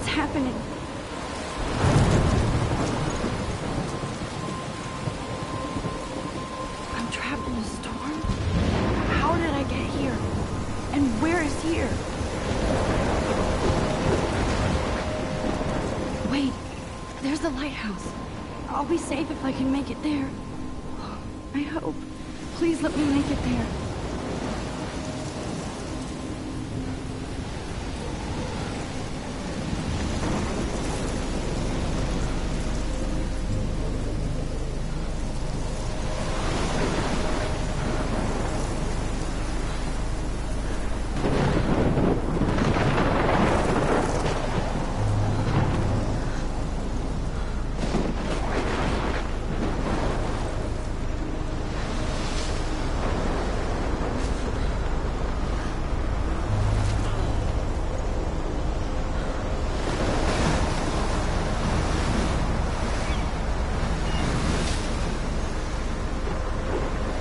What's happening? I'm trapped in a storm? How did I get here? And where is here? Wait, there's the lighthouse. I'll be safe if I can make it there. I hope. Please let me make it there.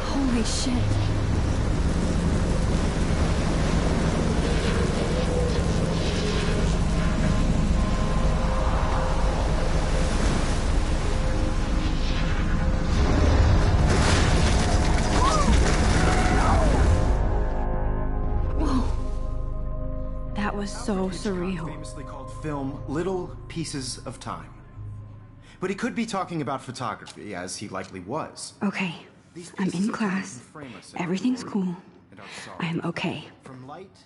Holy shit. Whoa. That was so surreal. Famously called film Little Pieces of Time. But he could be talking about photography, as he likely was. Okay, I'm in class. Everything's cool. I'm okay. From light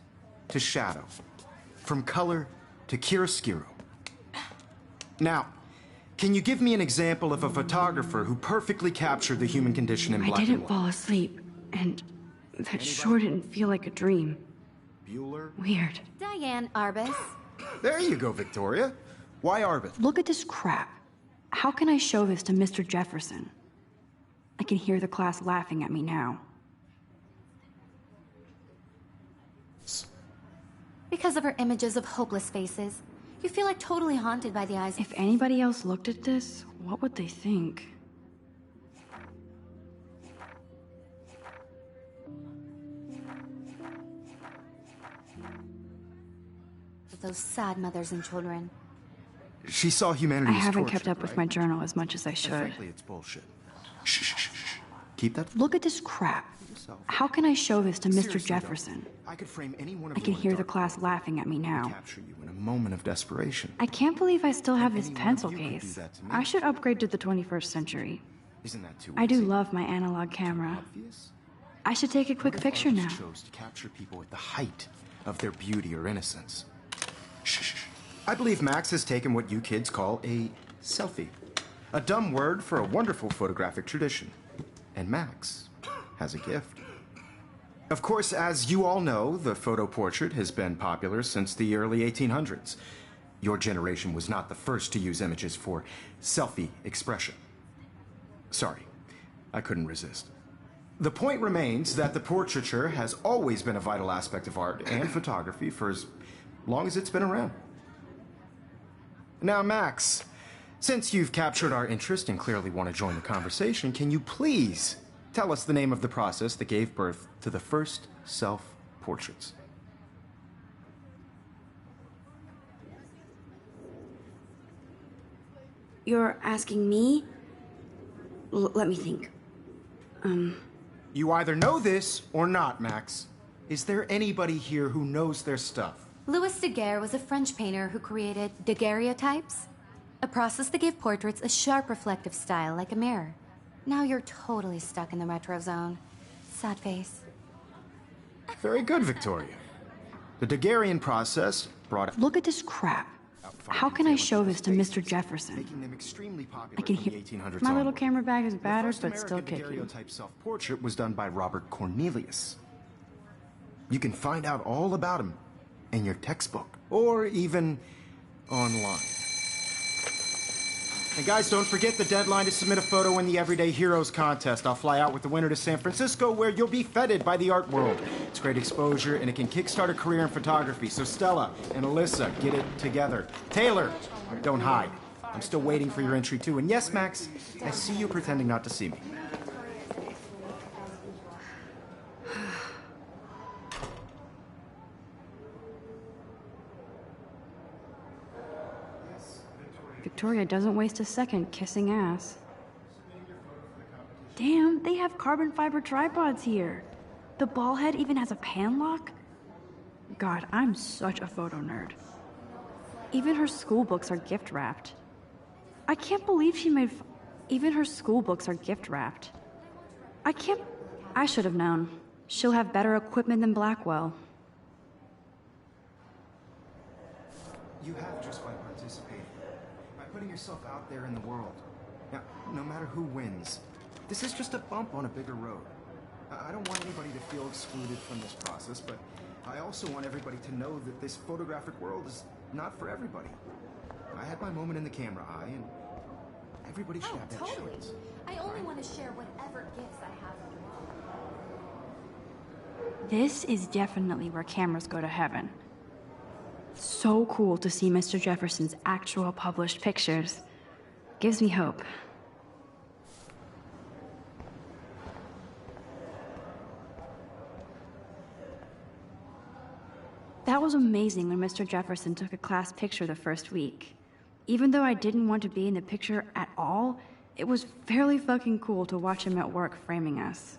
to shadow. From color to chiaroscuro. Now, can you give me an example of a photographer who perfectly captured the human condition in black and I didn't white? fall asleep, and that sure didn't feel like a dream. Bueller? Weird. Diane Arbus. There you go, Victoria. Why Arbus? Look at this crap. How can I show this to Mr. Jefferson? I can hear the class laughing at me now. Because of her images of hopeless faces, you feel like totally haunted by the eyes. If anybody else looked at this, what would they think? Of those sad mothers and children. She saw humanity I as haven't torture, kept up with right? my journal as much as I And should. frankly, it's bullshit. Shh, shh, shh, shh. Keep that. Look at this crap. How can I show this to Mr. Seriously, Jefferson? though, I could frame any one of I can you in hear the dark class laughing at me now. capture you in a moment of desperation. I can't believe I still have And this any one of pencil you could do case. that to me. I should upgrade to the 21st century. Isn't that too I do easy? love my analog camera. Obvious? I should take a quick What if picture artists now. chose to capture people at the height of their beauty or innocence? Shh, shh, shh. I believe Max has taken what you kids call a selfie. A dumb word for a wonderful photographic tradition. And Max has a gift. Of course, as you all know, the photo portrait has been popular since the early 1800s. Your generation was not the first to use images for selfie expression. Sorry, I couldn't resist. The point remains that the portraiture has always been a vital aspect of art and photography for as long as it's been around. Now, Max, since you've captured our interest and clearly want to join the conversation, can you please tell us the name of the process that gave birth to the first self-portraits? You're asking me? Let me think. You either know this or not, Max. Is there anybody here who knows their stuff? Louis Daguerre was a French painter who created daguerreotypes, a process that gave portraits a sharp reflective style like a mirror. Now you're totally stuck in the retro zone. Sad face. Very good, Victoria. The Daguerrean process brought Look at this crap. How can I show this to Mr. Jefferson? making them extremely popular I can from hear. the 1800s My little onward. camera bag is The battered, first but still American kicking. daguerreotype self-portrait was done by Robert Cornelius. You can find out all about him in your textbook, or even online. And guys, don't forget the deadline to submit a photo in the Everyday Heroes contest. I'll fly out with the winner to San Francisco, where you'll be feted by the art world. It's great exposure, and it can kickstart a career in photography. So Stella and Alyssa, get it together. Taylor, don't hide. I'm still waiting for your entry, too. And yes, Max, I see you pretending not to see me. Victoria doesn't waste a second kissing ass. Damn, they have carbon fiber tripods here. The ball head even has a pan lock. God, I'm such a photo nerd. Even her school books are gift wrapped. I can't believe she made. Even her school books are gift wrapped. I should have known. She'll have better equipment than Blackwell. You have just by participating, by putting yourself out there in the world. Now, no matter who wins, this is just a bump on a bigger road. I don't want anybody to feel excluded from this process, but I also want everybody to know that this photographic world is not for everybody. I had my moment in the camera eye, and everybody should have that chance. I only want to share whatever gifts I have. This is definitely where cameras go to heaven. So cool to see Mr. Jefferson's actual published pictures. Gives me hope. That was amazing when Mr. Jefferson took a class picture the first week. Even though I didn't want to be in the picture at all, it was fairly fucking cool to watch him at work framing us.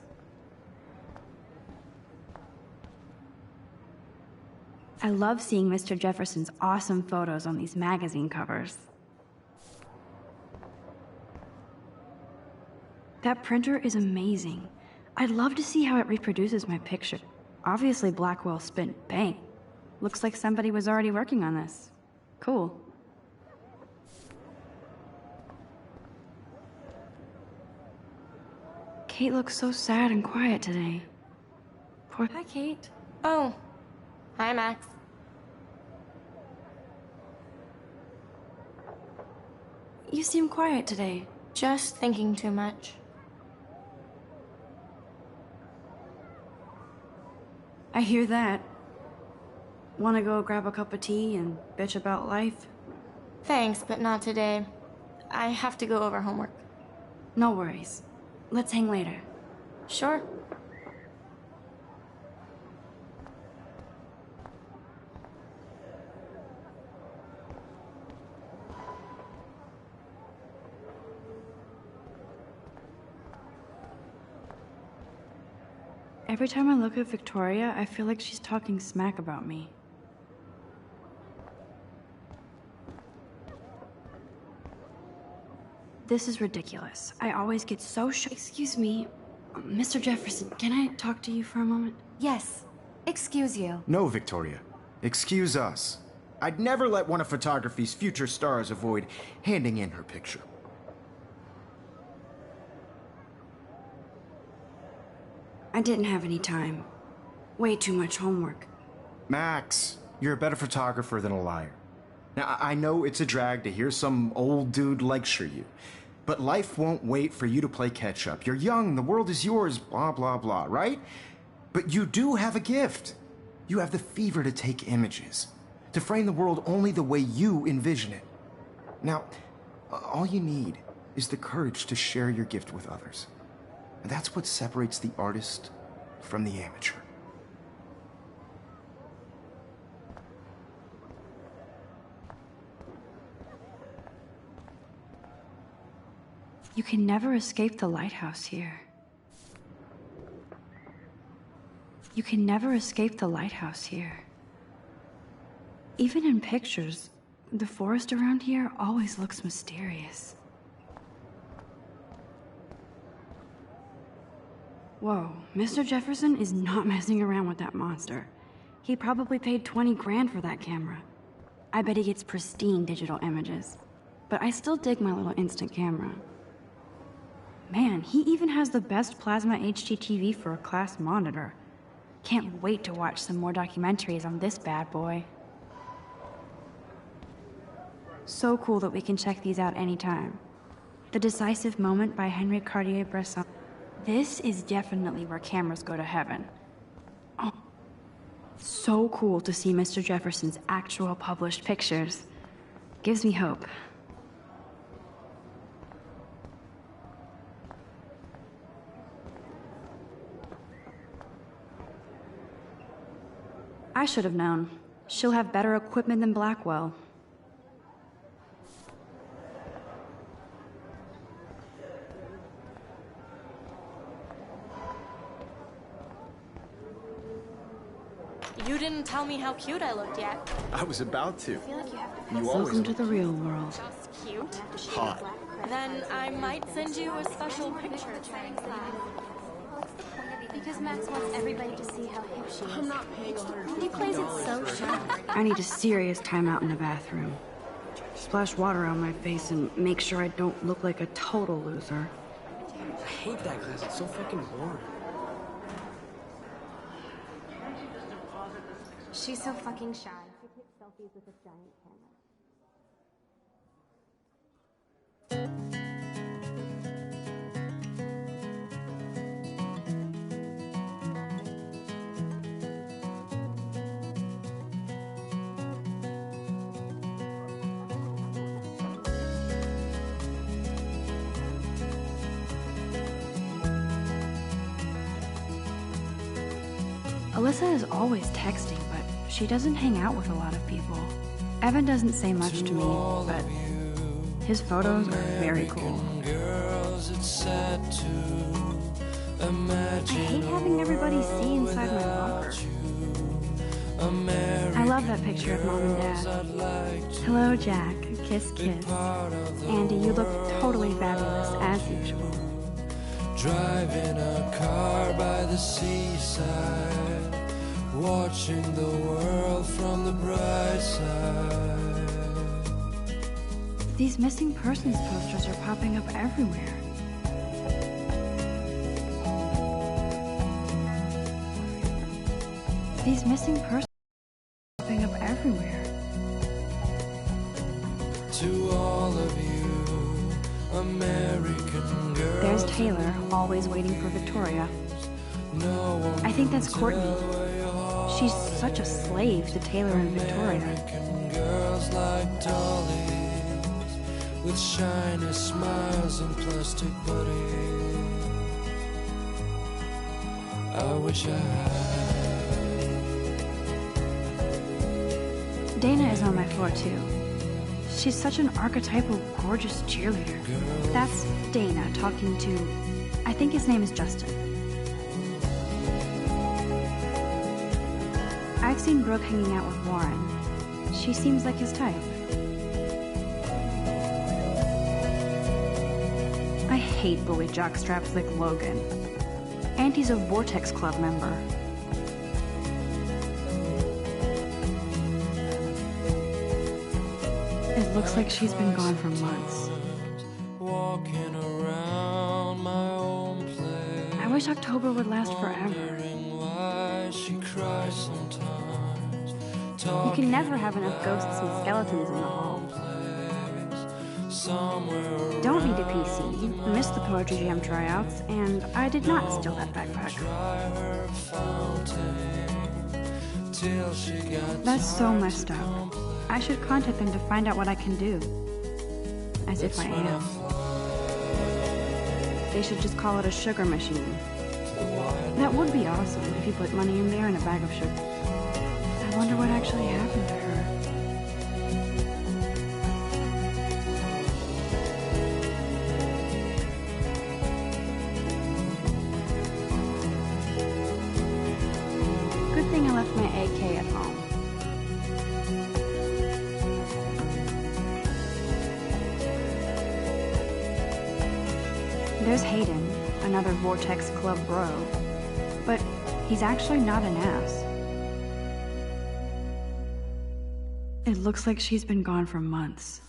I love seeing Mr. Jefferson's awesome photos on these magazine covers. That printer is amazing. I'd love to see how it reproduces my picture. Obviously, Blackwell spent bank. Looks like somebody was already working on this. Cool. Kate looks so sad and quiet today. Hi, Kate. Oh. Hi, Max. You seem quiet today. Just thinking too much. I hear that. Wanna go grab a cup of tea and bitch about life? Thanks, but not today. I have to go over homework. No worries. Let's hang later. Sure. Every time I look at Victoria, I feel like she's talking smack about me. This is ridiculous. I always get so Excuse me, Mr. Jefferson, can I talk to you for a moment? Yes. Excuse you. No, Victoria. Excuse us. I'd never let one of photography's future stars avoid handing in her picture. I didn't have any time. Way too much homework. Max, you're a better photographer than a liar. Now, I know it's a drag to hear some old dude lecture you, but life won't wait for you to play catch-up. You're young, the world is yours, blah, blah, blah, right? But you do have a gift. You have the fever to take images, to frame the world only the way you envision it. Now, all you need is the courage to share your gift with others. And that's what separates the artist from the amateur. You can never escape the lighthouse here. You can never escape the lighthouse here. Even in pictures, the forest around here always looks mysterious. Whoa, Mr. Jefferson is not messing around with that monster. He probably paid 20 grand for that camera. I bet he gets pristine digital images. But I still dig my little instant camera. Man, he even has the best plasma HDTV for a class monitor. Can't wait to watch some more documentaries on this bad boy. So cool that we can check these out anytime. The Decisive Moment by Henry Cartier-Bresson. This is definitely where cameras go to heaven. Oh, so cool to see Mr. Jefferson's actual published pictures. Gives me hope. I should have known. She'll have better equipment than Blackwell. You didn't tell me how cute I looked yet. I was about to. I feel like you have to You always Welcome to the real world. just cute. hot. Then I might send you a special picture. Because Max wants everybody to see how hip she is. I'm not paying $150. He plays it so sharp. I need a serious timeout in the bathroom. Splash water on my face and make sure I don't look like a total loser. I hate that class. It's so fucking boring. She's so fucking shy. She takes selfies with a giant camera. Alyssa is always texting, but she doesn't hang out with a lot of people. Evan doesn't say much to me, but his photos are very cool. I hate having everybody see inside my locker. I love that picture of Mom and Dad. Hello, Jack. Kiss, kiss. Andy, you look totally fabulous, as usual. Driving a car by the seaside, watching the world from the bright side. These missing persons posters are popping up everywhere. These missing persons are popping up everywhere. To all of you, American girls. There's Taylor, always waiting for Victoria. No one I think that's Courtney. She's such a slave to Taylor and Victoria. American girls like dollies, with shiny smiles and plastic bodies. I wish I had. Dana is on my floor too. She's such an archetypal, gorgeous cheerleader. That's Dana talking to, I think his name is Justin. I've seen Brooke hanging out with Warren. She seems like his type. I hate bully jockstraps like Logan. Auntie's a Vortex Club member. It looks like she's been gone for months. Walking around my own place. I wish October would last forever. Wondering why she cries sometimes. You can never have enough ghosts and skeletons in the hall. Somewhere Don't be a PC. You missed the Poetry Jam tryouts, and I did not steal that backpack. by her fountain till she got That's so messed up. I should contact them to find out what I can do. As if I am. They should just call it a sugar machine. That would be awesome if you put money in there and a bag of sugar. I wonder what actually happened to her. Good thing I left my AK at home. There's Hayden, another Vortex Club bro. But he's actually not an ass. It looks like she's been gone for months.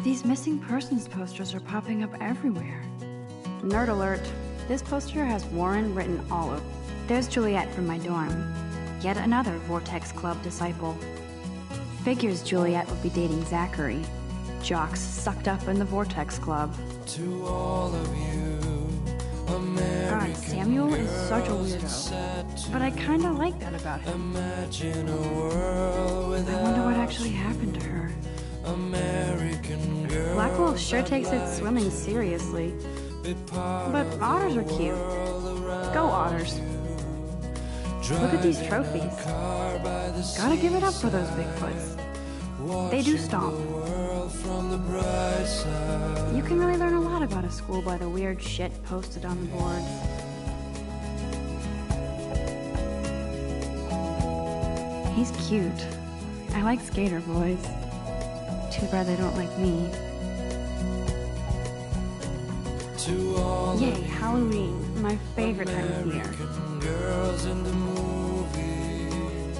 These missing persons posters are popping up everywhere. Nerd alert. This poster has Warren written all over. There's Juliet from my dorm. Yet another Vortex Club disciple. Figures Juliet would be dating Zachary. Jocks sucked up in the Vortex Club. to all of you, American God, Samuel is such a girls, weirdo. it's sad to But I kinda like that about him. imagine a world I without wonder what actually happened to her. American girls. Black Wolf sure takes its swimming seriously. Be part But of otters are cute. Go otters. Look at these trophies. car by the Gotta give it up for those Bigfoots. They do stomp. World from the bright side. You can really learn a lot about a school by the weird shit posted on the board. He's cute. I like skater boys. Too bad they don't like me. To all Yay, Halloween. My favorite time of year. American girls in the movies.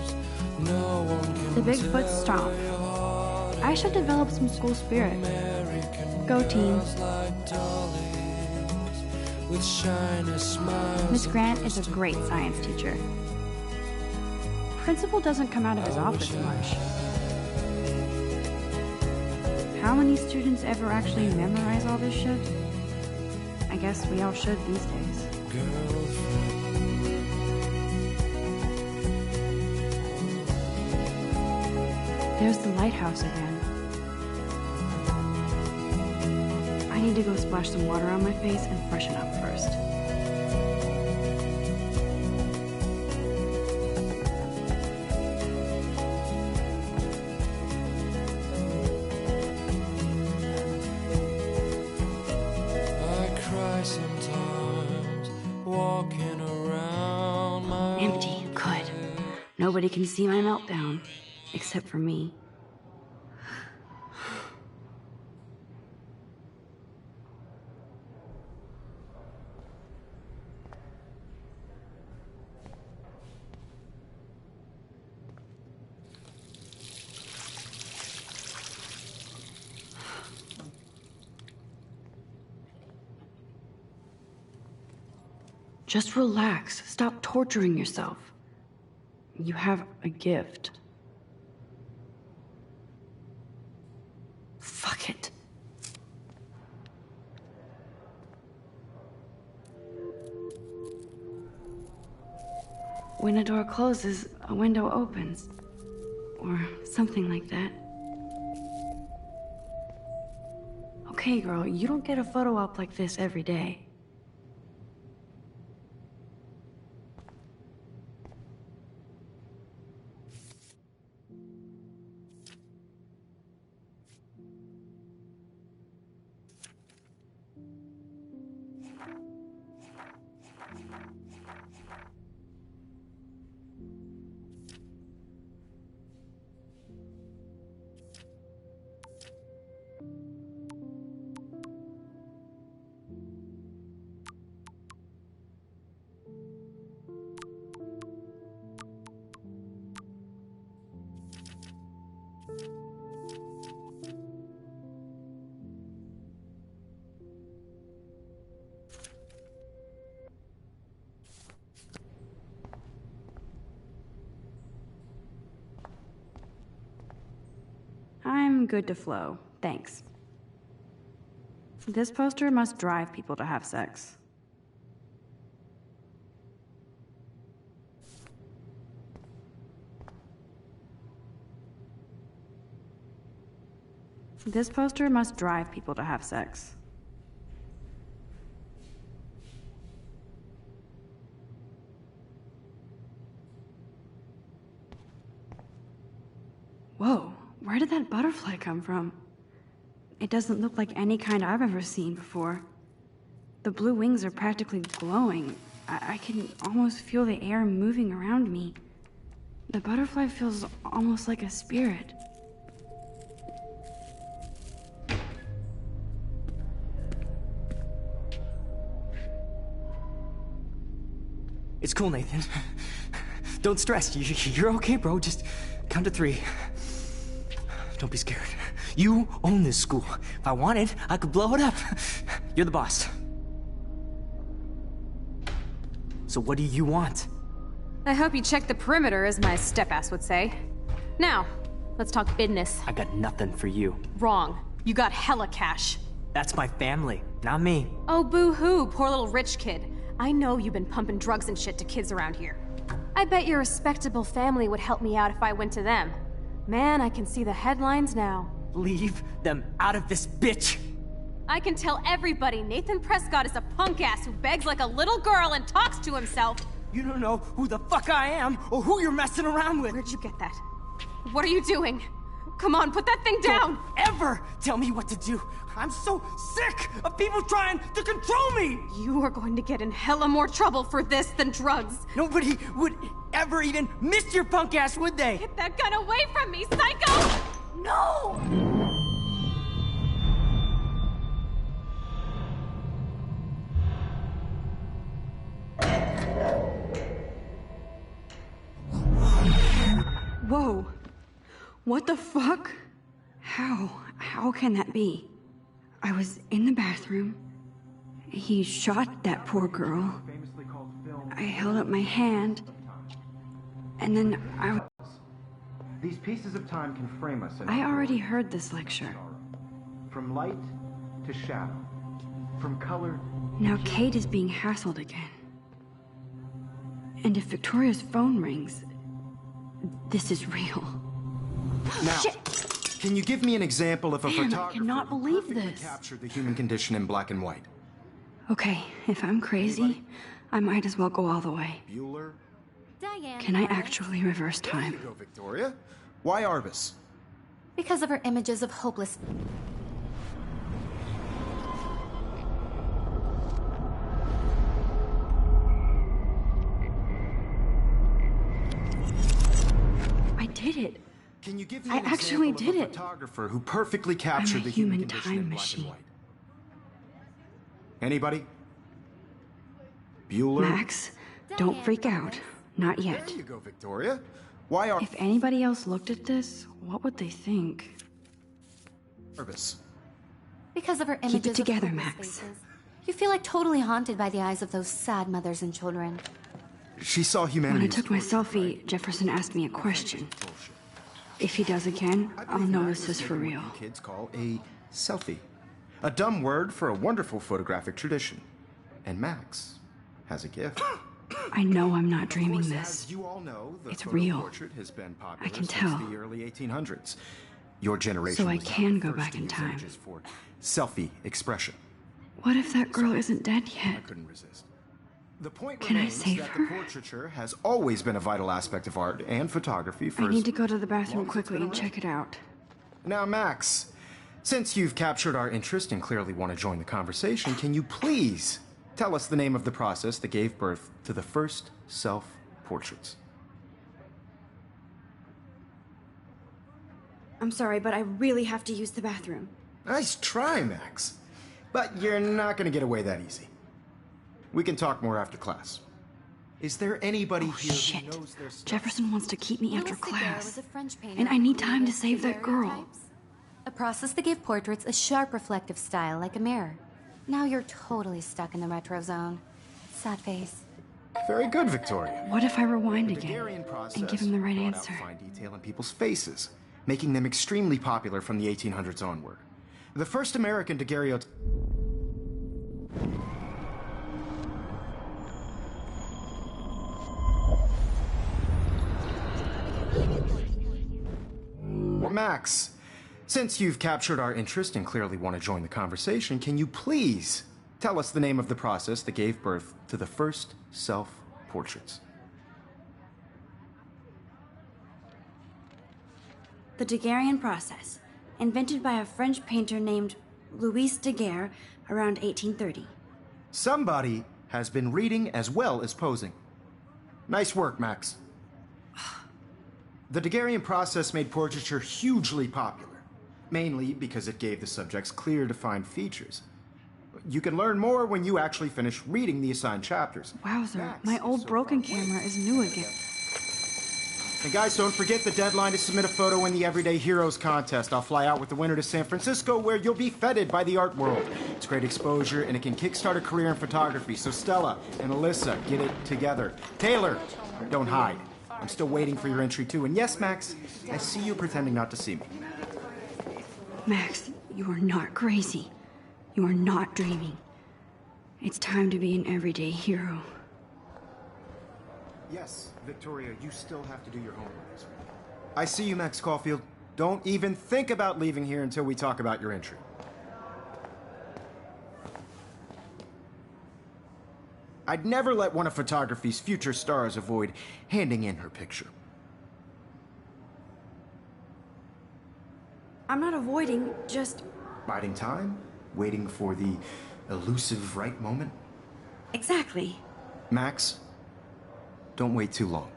No one can The Bigfoot stomp. I should develop some school spirit. Go team. like dollies with shiny smiles. Miss Grant is a great science teacher. Principal doesn't come out of his office much. How many students ever actually memorize all this shit? I guess we all should these days. There's the lighthouse again. I need to go splash some water on my face and freshen up first. I cry sometimes, walking around my Empty. Good. Nobody can see my meltdown. Except for me. Just relax. Stop torturing yourself. You have a gift. Fuck it. When a door closes, a window opens. Or something like that. Okay, girl, you don't get a photo op like this every day. I'm good to flow, thanks. This poster must drive people to have sex. This poster must drive people to have sex. Whoa, where did that butterfly come from? It doesn't look like any kind I've ever seen before. The blue wings are practically glowing. I can almost feel the air moving around me. The butterfly feels almost like a spirit. It's cool, Nathan. Don't stress. You're okay, bro. Just count to 3. Don't be scared. You own this school. If I wanted, I could blow it up. You're the boss. So what do you want? I hope you checked the perimeter, as my step-ass would say. Now, let's talk business. I got nothing for you. Wrong. You got hella cash. That's my family, not me. Oh, boo-hoo, poor little rich kid. I know you've been pumping drugs and shit to kids around here. I bet your respectable family would help me out if I went to them. Man, I can see the headlines now. Leave them out of this bitch! I can tell everybody Nathan Prescott is a punk ass who begs like a little girl and talks to himself. You don't know who the fuck I am or who you're messing around with. Where'd you get that? What are you doing? Come on, put that thing down! Don't ever tell me what to do. I'm so sick of people trying to control me. You are going to get in hella more trouble for this than drugs. Nobody would ever even miss your punk ass, would they? Get that gun away from me, psycho! No! Whoa. What the fuck? How can that be? I was in the bathroom. He shot that poor girl. I held up my hand. And then These pieces of time can frame us in I already heard this lecture. from light to shadow, from color. Now Kate is being hassled again. And if Victoria's phone rings, this is real. Now, Shit. can you give me an example of a Man, I photographer cannot who believe perfectly this. captured the human condition in black and white? Okay, if I'm crazy, I might as well go all the way. Bueller? Diane. Can I Morris. actually reverse There you time? go, Victoria. Why Arbus? Because of her images of hopeless. I did it. Can you give me I an actually example did of a it. photographer who perfectly captured the human human condition in time black machine. and white? Anybody? Bueller? Max, don't freak out. Not yet. There you go, Victoria. Why are If anybody else looked at this, what would they think? Arbus? Because of her Keep it images together, of hopeless Max. faces. You feel like totally haunted by the eyes of those sad mothers and children. She saw When humanity. I took my selfie, Jefferson asked me a question. If he does again, I'll know this is for real. Kids call a selfie. A dumb word for a wonderful photographic tradition. And Max has a gift. I know I'm not dreaming As this. you all know, the It's photo real. portrait has been popular I can since tell. the early 1800s. Your generation So I was not can the go first back to in use time. images for selfie expression. What if that girl isn't dead I yet? couldn't resist. The point Can I remains save that her? the portraiture has always been a vital aspect of art and photography for I as need to go to the bathroom long as it's quickly been and check it out. Now, Max, since you've captured our interest and clearly want to join the conversation, can you please tell us the name of the process that gave birth to the first self-portraits? I'm sorry, but I really have to use the bathroom. Nice try, Max. But you're not going to get away that easy. We can talk more after class. Is there anybody here who Shit. knows their stuff? Jefferson wants to keep me after Louis Daguerre class. was a French painter And I who need time to created save that girl. daguerreotypes, a process that gave portraits a sharp reflective style like a mirror. Now you're totally stuck in the retro zone. Sad face. Very good, Victoria. What if I rewind The again Daguerrean process and give him the right brought out answer? fine detail in people's faces, making them extremely popular from the 1800s onward. The first American daguerreotype. Max, since you've captured our interest and clearly want to join the conversation, can you please tell us the name of the process that gave birth to the first self-portraits? The Daguerrean process, invented by a French painter named Louis Daguerre around 1830. Somebody has been reading as well as posing. Nice work, Max. The Daguerrean process made portraiture hugely popular, mainly because it gave the subjects clear, defined features. You can learn more when you actually finish reading the assigned chapters. Wowzer, Max my is old so broken far away. camera is new again. And guys, don't forget the deadline to submit a photo in the Everyday Heroes contest. I'll fly out with the winner to San Francisco, where you'll be feted by the art world. It's great exposure, and it can kickstart a career in photography. So Stella and Alyssa, get it together. Taylor, don't hide. I'm still waiting for your entry, too. And yes, Max, I see you pretending not to see me. Max, you are not crazy. You are not dreaming. It's time to be an everyday hero. Yes, Victoria, you still have to do your homework. I see you, Max Caulfield. Don't even think about leaving here until we talk about your entry. I'd never let one of photography's future stars avoid handing in her picture. avoiding, just... Biding time? Waiting for the elusive right moment? Exactly. Max, don't wait too long.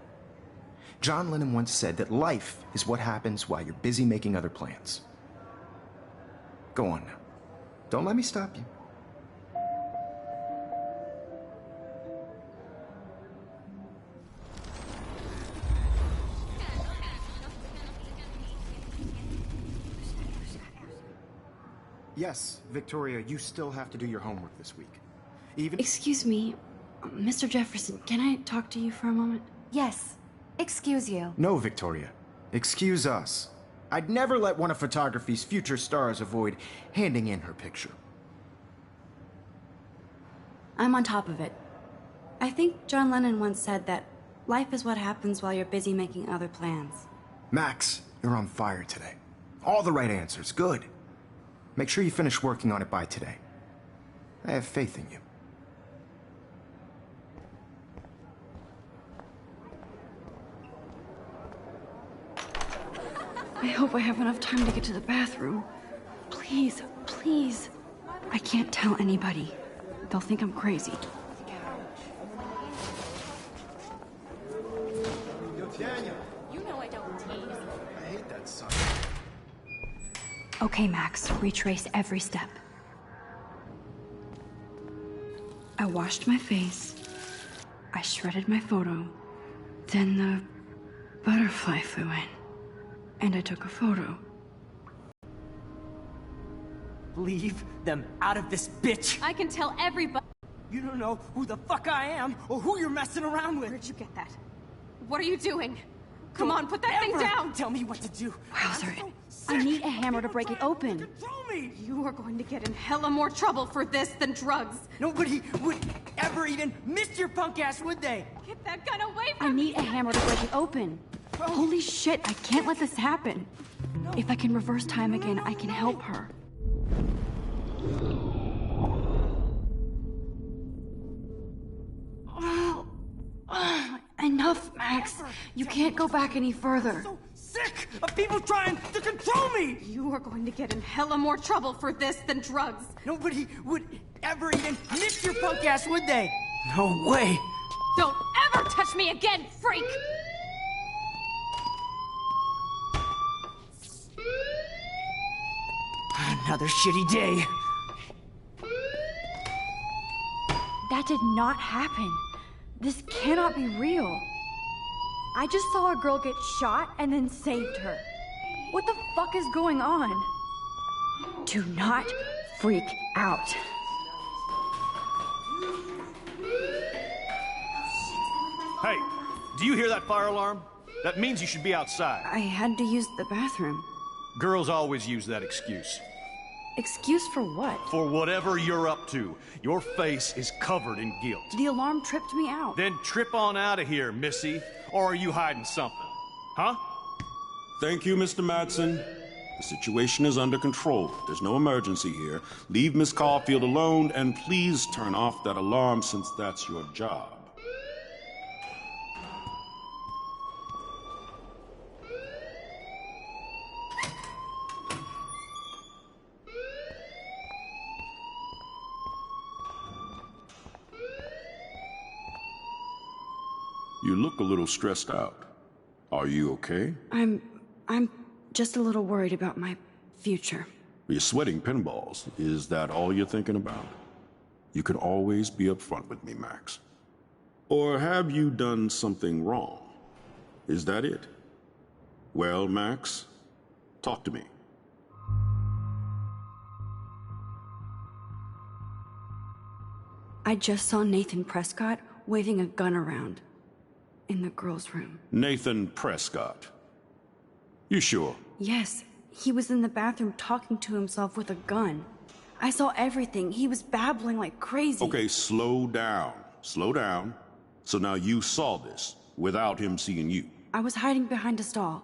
John Lennon once said that life is what happens while you're busy making other plans. Go on now. Don't let me stop you. Yes, Victoria, you still have to do your homework this week. Even... Excuse me, Mr. Jefferson, can I talk to you for a moment? Yes. Excuse you. No, Victoria. Excuse us. I'd never let one of photography's future stars avoid handing in her picture. I'm on top of it. I think John Lennon once said that life is what happens while you're busy making other plans. Max, you're on fire today. All the right answers. Good. Make sure you finish working on it by today. I have faith in you. I hope I have enough time to get to the bathroom. Please, please. I can't tell anybody. They'll think I'm crazy. Yo, Daniel. You know I don't tease. I hate that son. Okay, Max, retrace every step. I washed my face. I shredded my photo. Then the butterfly flew in. And I took a photo. Leave them out of this, bitch! I can tell everybody. You don't know who the fuck I am or who you're messing around with. Where'd you get that? What are you doing? Come on, put that thing down! Tell me what to do. Wowzer, I'm so I sick need a hammer of to people break it trying open. to control me! You are going to get in hella more trouble for this than drugs. Nobody would ever even miss your punk ass, would they? Get that gun away I from me! need a hammer to break it open. Holy shit, I can't let this happen. If I can reverse time again, I can help her. Enough, Max. You can't go back any further. So sick of people trying to control me! You are going to get in hella more trouble for this than drugs. Nobody would ever even miss your punk ass, would they? No way! Don't ever touch me again, freak! Another shitty day. That did not happen. This cannot be real. I just saw a girl get shot and then saved her. What the fuck is going on? Do not freak out. Hey, do you hear that fire alarm? That means you should be outside. I had to use the bathroom. Girls always use that excuse. Excuse for what? For whatever you're up to, your face is covered in guilt. The alarm tripped me out. Then trip on out of here, Missy. Or are you hiding something? Huh? Thank you, Mr. Madsen. The situation is under control. There's no emergency here. Leave Miss Caulfield alone, and please turn off that alarm since that's your job. You look a little stressed out. Are you okay? I'm just a little worried about my future. You're sweating pinballs. Is that all you're thinking about? You can always be upfront with me, Max. Or have you done something wrong? Is that it? Well, Max, talk to me. I just saw Nathan Prescott waving a gun around in the girls' room. Nathan Prescott. You sure? Yes, he was in the bathroom talking to himself with a gun. I saw everything. He was babbling like crazy. Okay, slow down. Slow down. So now you saw this without him seeing you. I was hiding behind a stall.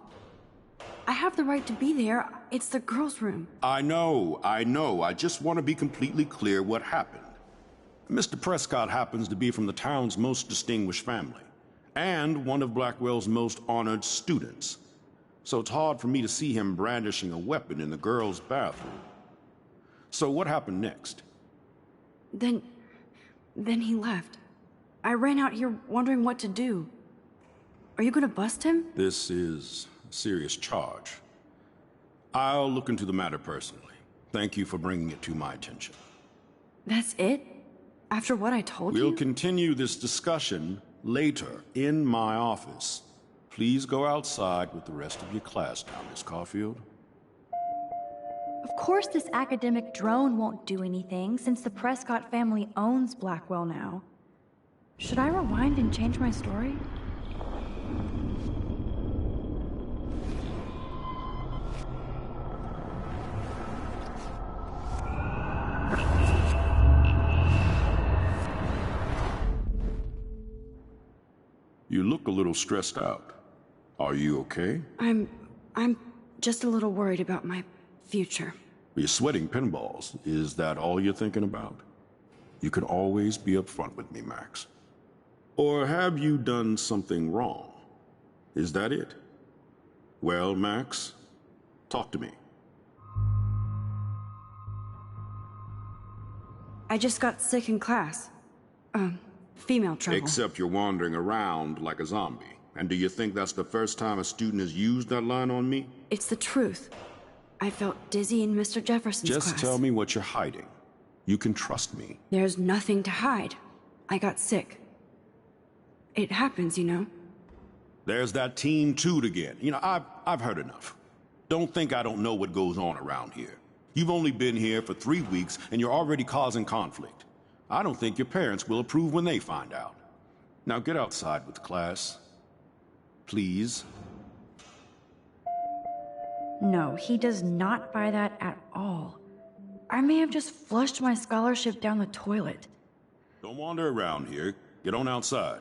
I have the right to be there. It's the girls' room. I know. I just want to be completely clear what happened. Mr. Prescott happens to be from the town's most distinguished family, and one of Blackwell's most honored students. so it's hard for me to see him brandishing a weapon in the girls' bathroom. So what happened next? Then he left. I ran out here wondering what to do. Are you gonna bust him? This is a serious charge. I'll look into the matter personally. Thank you for bringing it to my attention. That's it? After what I told you? We'll continue this discussion later in my office. Please go outside with the rest of your class now, Miss Caulfield. Of course this academic drone won't do anything, since the Prescott family owns Blackwell now. Should I rewind and change my story? You look a little stressed out. Are you okay? I'm just a little worried about my future. You're sweating pinballs. Is that all you're thinking about? You can always be upfront with me, Max. Or have you done something wrong? Is that it? Well, Max, talk to me. I just got sick in class. Female trouble. Except you're wandering around like a zombie. And do you think that's the first time a student has used that line on me? It's the truth. I felt dizzy in Mr. Jefferson's class. Just tell me what you're hiding. You can trust me. There's nothing to hide. I got sick. It happens, you know. There's that teen toot again. You know, I've heard enough. Don't think I don't know what goes on around here. You've only been here for 3 weeks and you're already causing conflict. I don't think your parents will approve when they find out. Now get outside with class. Please. No, he does not buy that at all. I may have just flushed my scholarship down the toilet. Don't wander around here. Get on outside.